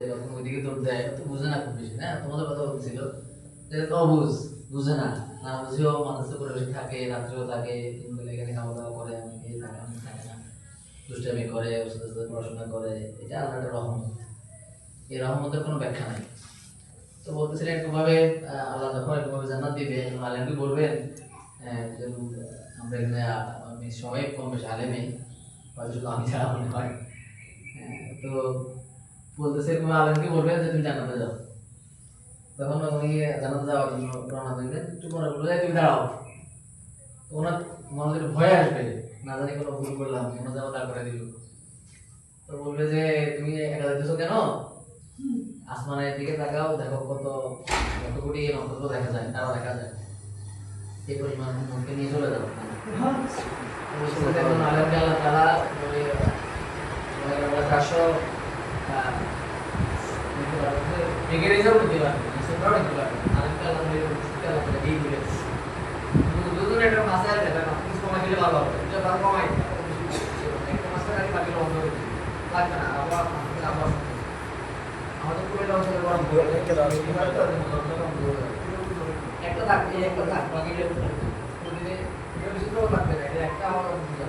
এরকম ওইদিকে দৌড় দেয়, তো বুঝে না খুব বেশি, হ্যাঁ তোমাদের কথা বলছিল যে তো অবুঝ, বুঝে না, না বুঝেও মাদ্রাসা পরিবেশে থাকে, রাত্রেও থাকে, তিন বেলা এখানে খাওয়া দাওয়া করে, অনেকেই থাকে, অনেকে থাকে না, দুষ্টামি করে, ওর সাথে সাথে পড়াশোনা করে, এটা আল্লাহ একটা রহমত। এই রহমতের কোনো ব্যাখ্যা নাই। তো বলতেছিলেন একভাবে আল্লাহ যখন একভাবে জান্নাত দিবে, আলেমকে বলবেন যে আমরা এখানে আমি সবাই কম বেশি আলেমই, হয়তো শুধু আমি ছাড়া মনে হয়। তো বলতেছে তুমি আলেমকে বলবেন যে তুমি জান্নাতে যাও। তখন উনি জান্নাতে যাওয়ার জন্য রওনা দিলেন, একটু পরে বললো তুমি দাঁড়াও। তো ওনার মনে একটু ভয় আসবে, না জানি কোনো ভুল করলাম, মনে যাওয়া দাঁড় করে দিল। তো বলবে যে তুমি একা যাইতেছো কেন, আসমানের দিকে তাকাও, দেখো কত কত কোটি নক্ষত্র দেখা যায়, তারা দেখা যায়, এই পরিমাণ মনকে নিয়ে চলে যাও। আলেমকে আল্লাহ তাআলা চারশো মেকানিজম দিতে পারবে, সেটাও দিতে পারবে। আলেমকে আল্লাহ এই দিবে দুজন একটা মাসায় দেবে না, কিছু কমাই দিলে ভালো হবে, এটা ভালো কমাই একটা মাসের আগে বাকি বন্ধ করে দিবে, লাগবে না। আবার আমাদের পুরো অঞ্চলে গরম পড়ে একটা থাকবে, একটা থাক বাকি প্রতিদিনে এটা বেশি তো লাগবে না, এটা একটা আমার বুঝা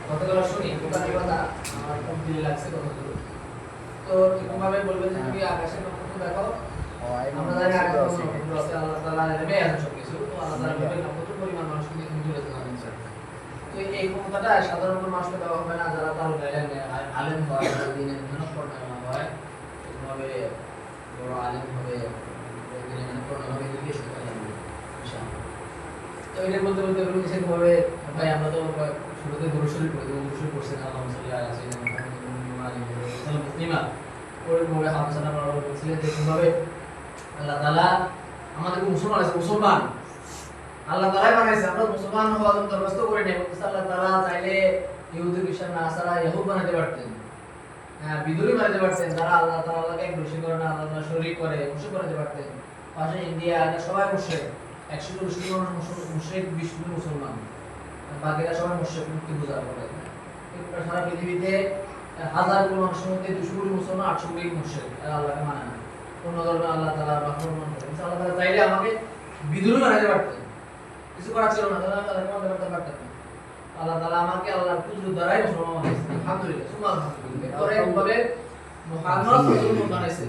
কতগুলো শুনি দোকানের কথা আমার খুব দিলে লাগছে কতগুলো। তো এরকমভাবে বলবে যে তুমি আকাশের নক্ষত্র দেখো, আমরা জানি আকাশের নক্ষত্র আছে, আল্লাহ তাআলা নেমে আছে সব কিছু, তো আল্লাহ তাআলা নেমে নক্ষত্র পরিমাণ মানুষ কিন্তু তুলে ধরেন। তো এই ক্ষমতাটা সাধারণ মানুষকে দেওয়া হবে না, যারা তার আলেম হয়, দিনের মেহনত করতে হয়, এরকমভাবে বড় আলেম হবে, দিনের মেহনত করতে হবে, এদিকে শিক্ষা লাগবে ইনশাআল্লাহ। তো এটা বলতে বলতে বিশেষভাবে ভাই আমরা তো শুরুতে দরুদ পড়ি, দরুদ পড়ছেন আল্লাহুম্মা সাল্লি আলা সাইয়্যিদিনা মুহাম্মাদিন মুসলিমা ওইভাবে হামসানা বড় বলছিলেন যে কিভাবে আল্লাহ তাআলা আমাদেরকে মুসলমান আছে, মুসলমান আল্লাহ তাআলাই বানাইছে, আমরা মুসলমান হওয়ার জন্য দরখাস্ত করে নেব। আল্লাহ তাআলা চাইলে ইহুদি খ্রিস্টান নাসারা ইহুদ বানাতে পারতেন, বিদুরি বানাতে পারতেন, যারা আল্লাহ তাআলাকে এক দোষী করে না, আল্লাহ শরীক করে মুশরিক বানাতে পারতেন। পাশে ইন্ডিয়া এটা সবাই মুশরিক, 140 কোটি মুশরিক, 20 কোটি মুসলমান, বাকিরা সবাই মুশরিক, মুক্তি পূজা করে। সারা পৃথিবীতে 1000 কোটি মানুষের মধ্যে 200 কোটি মুসলমান, 800 কোটি মুশরিক, এরা আল্লাহকে মানে না, অন্য ধর্মে আল্লাহ তাআলা বাহমান করে। আল্লাহ তাআলা চাইলে আমাকে বিদুরি বানাতে পারতেন, কিছু করার ছিল না, তাহলে আল্লাহকে মানতে পারতেন না। আল্লাহ তাআলা আমাকে আল্লাহর কুদরত দ্বারাই মুসলমান বানাইছেন, আলহামদুলিল্লাহ, সুবহান আলহামদুলিল্লাহ। পরে একভাবে মুহাম্মদ মুসলমান বানাইছেন,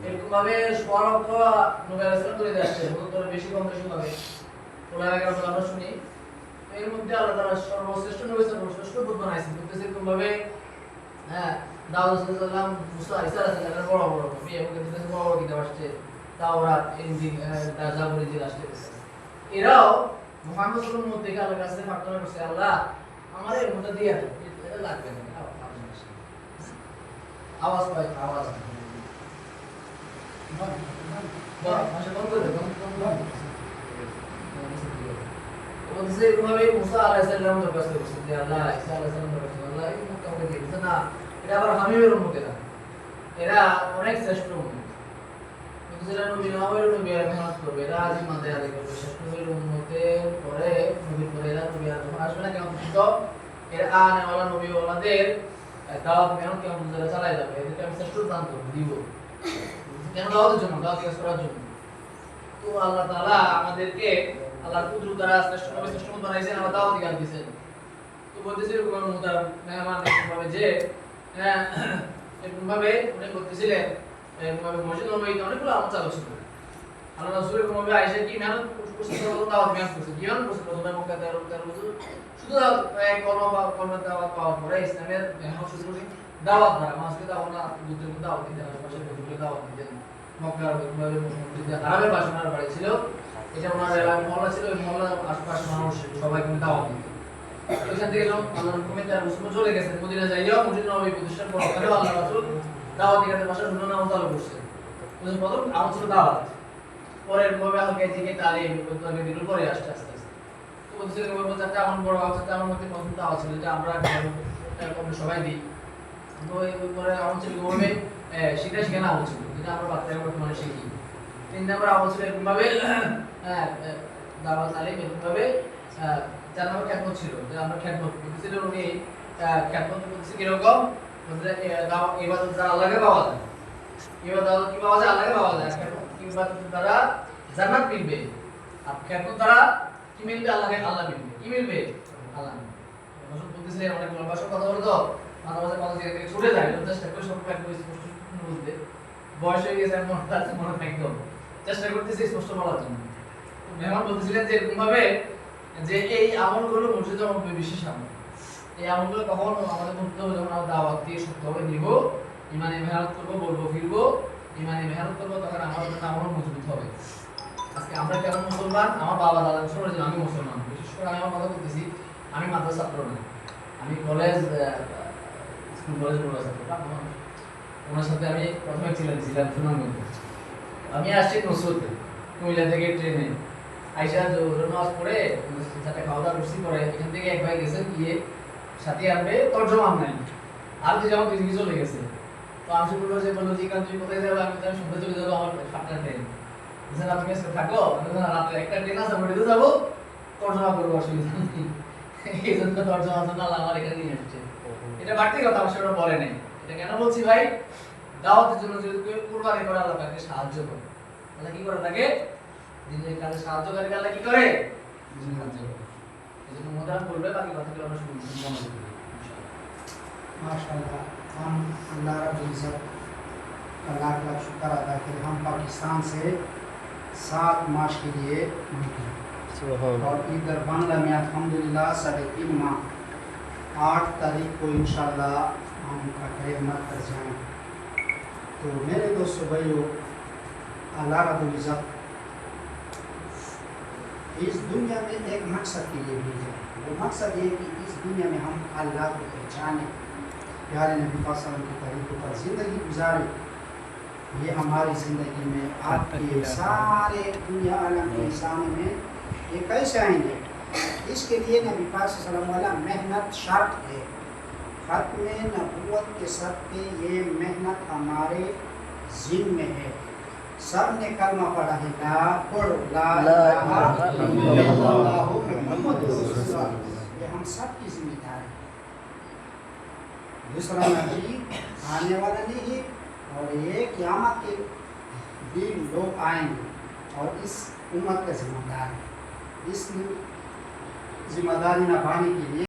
এরকমভাবে সর্ব নবী আলাইহিস সালাম করে আসছে, তোরা বেশি কম বেশি হবে ওলামায়ে আমরা শুনি। এর মধ্যে আল্লাহ তাআলা সর্বশ্রেষ্ঠ নবী সর্বশ্রেষ্ঠ বুত বানাইছেন, কিন্তু এরকমভাবে দাউদ সাল্লাল্লাহু মুসা ঈসা আলাইহিস বড় বড় নবী, এবং কিন্তু বড় বড় কিতাব আসছে, তাওরাত, ইনজিল, জাবুর, ইনজিল আসছে। এরাও মুহাম্মদ সাল্লাল্লাহু আলাইহি ওয়াসাল্লাম থেকে আল্লাহর কাছে প্রার্থনা করছে, আল্লাহ আমার এই উম্মতটা দিয়ে দাও, এটা লাগবে না। আওয়াজ পাই, আওয়াজ ভাষা বন্ধ করে বলছে এরকমভাবে মুসা আলাইহিস সালাম দরখাস্ত করছে যে আল্লাহ, ঈসা আলাইহিস সালাম দরখাস্ত, আল্লাহ এই উম্মতটা আমাকে দিয়ে দিতে না, এটা আবার হামিমের উম্মত, এরা অনেক শ্রেষ্ঠ উম্মত, যেটা নবী নামের নবী আর মেহনত করবে, এরা আজিম মাঝে আদায় করবে, শ্রেষ্ঠ নবীর উম্মতের পরে নবীর পরে এরা নবী আর যখন আসবে না কেমন পর্যন্ত এরা আনেওয়ালা নবীওয়ালাদের দাওয়াত মেহনত কেমন যারা চালায় যাবে, এদেরকে আমি শ্রেষ্ঠ দান করবো, দিব কেন, দাওয়াতের জন্য, দাওয়াত কাজ করার জন্য। তো আল্লাহ তাআলা আমাদেরকে আল্লাহর কুদরত দ্বারা শ্রেষ্ঠ নবী শ্রেষ্ঠ উম্মত বানাইছেন, আবার দাওয়াত জ্ঞান দিয়েছেন। তো বলতেছি এরকম মুহতারাম মেহমান এরকমভাবে যে এরকমভাবে উনি করতেছিলেন, এরকমভাবে মসজিদ নববীতে অনেকগুলো আমল চালু ছিল। আল্লাহ রাসূল এরকমভাবে আয়েশা কি মেহনত করছে, দাওয়াত মেহনত করছে, জীবন করছে, প্রথমে মক্কা 13 বছর শুধু এক কলমা দাওয়াত পাওয়ার পরে ইসলামের মেহনত শুরু করে দাওয়াত দ্বারা মানুষকে দাওয়াত না বুঝতে দাওয়াত দিতে, আশেপাশে বন্ধুকে দাওয়াত দিতেন। মক্কার এরকমভাবে মসজিদে হারামের পাশে ওনার বাড়ি ছিল, এটা ওনার এলাকা মহল্লা ছিল, ওই মহল্লার আশেপাশে মানুষ সবাইকে দাওয়াত দিতেন। ওইখান থেকে যখন আল্লাহর হুকুমে 13 বছর চলে গেছেন, মদিনা যাইয়াও মসজিদ নববী প্রতিষ্ঠার পর আল্লাহ রাসূল দাওয়াত দিতে পাশে নুন নাম চালু করছে। প্রথম আমল ছিল দাওয়াত, পরে এরকমভাবে হালকা দিকে তালিম করতে দিল, পরে আস্তে আস্তে তো বলছে চারটা আমল বড় আছে, তার মধ্যে প্রথম দাওয়াত ছিল, যেটা আমরা কম সবাই দিই। তো এই পরে আমল ছিল কিভাবে শিখে না আমল ছিল, যেটা আমরা বাচ্চারা বর্তমানে শিখি। 3 নম্বর আমল ছিল এরকমভাবে দাওয়াত তালিম, এরকমভাবে 4 নম্বর খ্যাতমত ছিল, যে আমরা খ্যাতমত করতেছিলাম, উনি খ্যাতমত করতেছি কিরকম ইবাদত দ্বারা আল্লাহকে পাওয়া যায়, ইবাদত কি পাওয়া যায়? আল্লাহকে পাওয়া যায়। ইবাদত দ্বারা জান্নাত মিলবে, আর খেদমত দ্বারা কি মিলবে? আল্লাহকে, আল্লাহ মিলবে। কি মিলবে? আল্লাহ মিলবে। রসুল বলতেছিলেন, অনেক লম্বা সব কথা বলে তো মাঝে মাঝে কথা থেকে ছুটে যায়, চেষ্টা করে সব একদম স্পষ্ট বুঝতে। বয়স হয়ে গেছে, মনে একদম চেষ্টা করতেছি স্পষ্ট বলার জন্য। মেহমান বলতেছিলেন যে এরকম ভাবে যে এই আমলগুলো মসজিদের মধ্যে বিশেষ আমল। এই আমলগুলো কখন আমাদের মধ্যে যখন আমরা দাওয়াত দিয়ে সত্যভাবে নিব, ইমানে মেহনত করবো, বলবো ফিরবো, ইমানে মেহনত করবো, তখন আমাদের জন্য আমল মজবুত হবে। আজকে আমরা কেমন মুসলমান? আমার বাবা দাদা শুনে যে আমি মুসলমান। বিশেষ করে আমি আমার কথা বলতেছি, আমি মাদ্রাসা ছাত্র না, আমি কলেজ স্কুল কলেজ পড়া ছাত্র। ওনার সাথে আমি প্রথমে ছিলাম সুনামগঞ্জে। আমি আসছি নসরতে, কুমিল্লা থেকে ট্রেনে আইসা জোহর নামাজ পড়ে সাথে খাওয়া দাওয়া করছি। পরে এখান থেকে এক ভাই গেছেন, গিয়ে সাথে আনবে তর্জমা নাই, আর তুই যেমন কিছু চলে গেছে। তো আমি শুরু করে বললো যে কারণ তুমি কোথায় যাবো? আমি শুনতে চলে যাবো, আমার 7টা ট্রেন। বুঝলেন, আপনি আজকে থাকো, রাত্রে একটা ট্রেন আছে, আমি উঠে যাবো, তর্জমা করবো, অসুবিধা নেই। এই জন্য তর্জমার জন্য আল্লাহ আমার এখানে নিয়ে আসছে। এটা বাড়তি কথা, আমার সেটা বলে নেই। এটা কেন বলছি ভাই? দাওয়াতের জন্য যদি কেউ কুরবানি করে, আল্লাহ তাকে সাহায্য করে। আল্লাহ কি করে? তাকে দিনের কাজে সাহায্যকারী আল্লাহ কি করে? সাহায্য করে। এজন্য মোদান করবে, বাকি কথাগুলো আমরা শুনবো মনোযোগ দিয়ে ইনশাআল্লাহ। माशाअल्लाह, हम अल्लाह रब्बुल इज़्ज़त का लाख लाख शुक्र अदा करें। हम पाकिस्तान से 7 मार्च के लिए निकले और इधर बांग्ला में अल्हम्दुलिल्लाह 3.5 माह 8 तारीख को इंशाअल्लाह हम का खैरमत कर जाएँ। तो मेरे दोस्तों भाइयों, अल्लाह रब्बुल इज़्ज़त इस दुनिया में एक मकसद के लिए भेजा। वो मकसद ये कि इस दुनिया में हम अल्लाह को पहचानें, प्यारे नबी पाक सल्लल्लाहु अलैहि वसल्लम की तरीक़ों पर ज़िंदगी गुजारें। ये हमारी ज़िंदगी में आपके सारे दुनिया आलम के इंसानों में ये कैसे आएंगे? इसके लिए नबी पाक सल्लल्लाहु अलैहि वसल्लम मेहनत शर्त है। ख़त्म नबूवत के सब पे ये मेहनत हमारे ज़िम्मे है। सब ने कलमा पढ़ा है, ला पढ़ो ला इलाहा इल्लल्लाह मुहम्मदुर रसूलुल्लाह। ये हम सब की जिम्मेदारी। दूसरा नबी आने वाला नहीं है, और ये क़यामत के दिन लोग आएंगे और इस उम्मत का जिम्मेदार है। इस जिम्मेदारी निभाने के लिए